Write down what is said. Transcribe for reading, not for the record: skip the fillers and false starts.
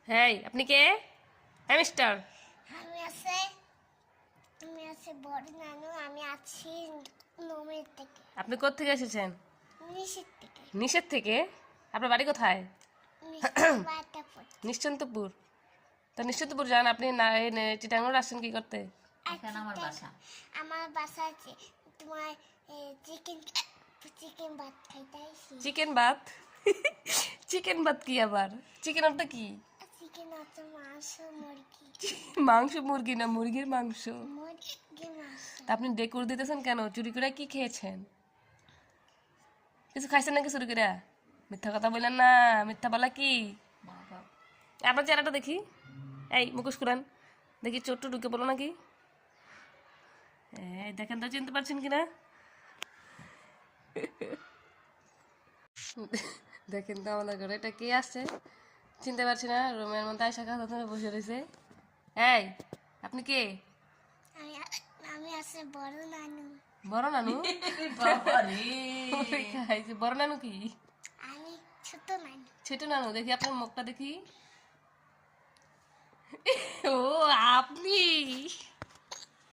হ্যাঁ, আপনি কে? হ্যাঁ মিস্টার। আমি আছে বড় নানু। আমি আছি নোমের থেকে, আপনি কোথা থেকে এসেছেন? নিষেধ থেকে। নিষেধ থেকে? আপনার বাড়ি কোথায়? বাটাপুর। নিশ্চন্তপুর। তো নিশ্চন্তপুর যান আপনি না, চিটাঙ্গর আসছেন কি করতে? এখানে আমার বাসা। আমার বাসা আছে তোমার চিকেন চিকেন ভাত খাইতে আইছি। চিকেন ভাত? চিকেন ভাত কি আবার? চিকেন ওটা কি? চিকেন আছে মাংস মুরগি। মাংস মুরগি না মুরগির মাংস? মুরগি মাংস। তা আপনি ডেকুর দিতেছেন কেন? চুরি করে কি খেয়েছেন? কিছু খাইছেন নাকি চুরি করে? মিথ্যা কথা বললেন না, মিথ্যা বলা কি? বাবা, আপনার চেহারাটা দেখি। এই মুখোশ খুলেন দেখি, চোট্ট ঢুকে বলো নাকি? এই দেখেন তো চিনতে পারছেন কিনা? দেখেন তো আমাদের ঘরে এটা কে আসছে, চিনতে পারছি না। রুমের মধ্যে আয়সা কাছে বসে রয়েছে। এই আপনি কে? আমি আমি আছে বড় নানু। বড় নানু? বাবা রে। খাইছে বড় নানু কি? আমি ছোট নানু। ছোট নানু দেখি আপনার মুখটা দেখি। ও আপনি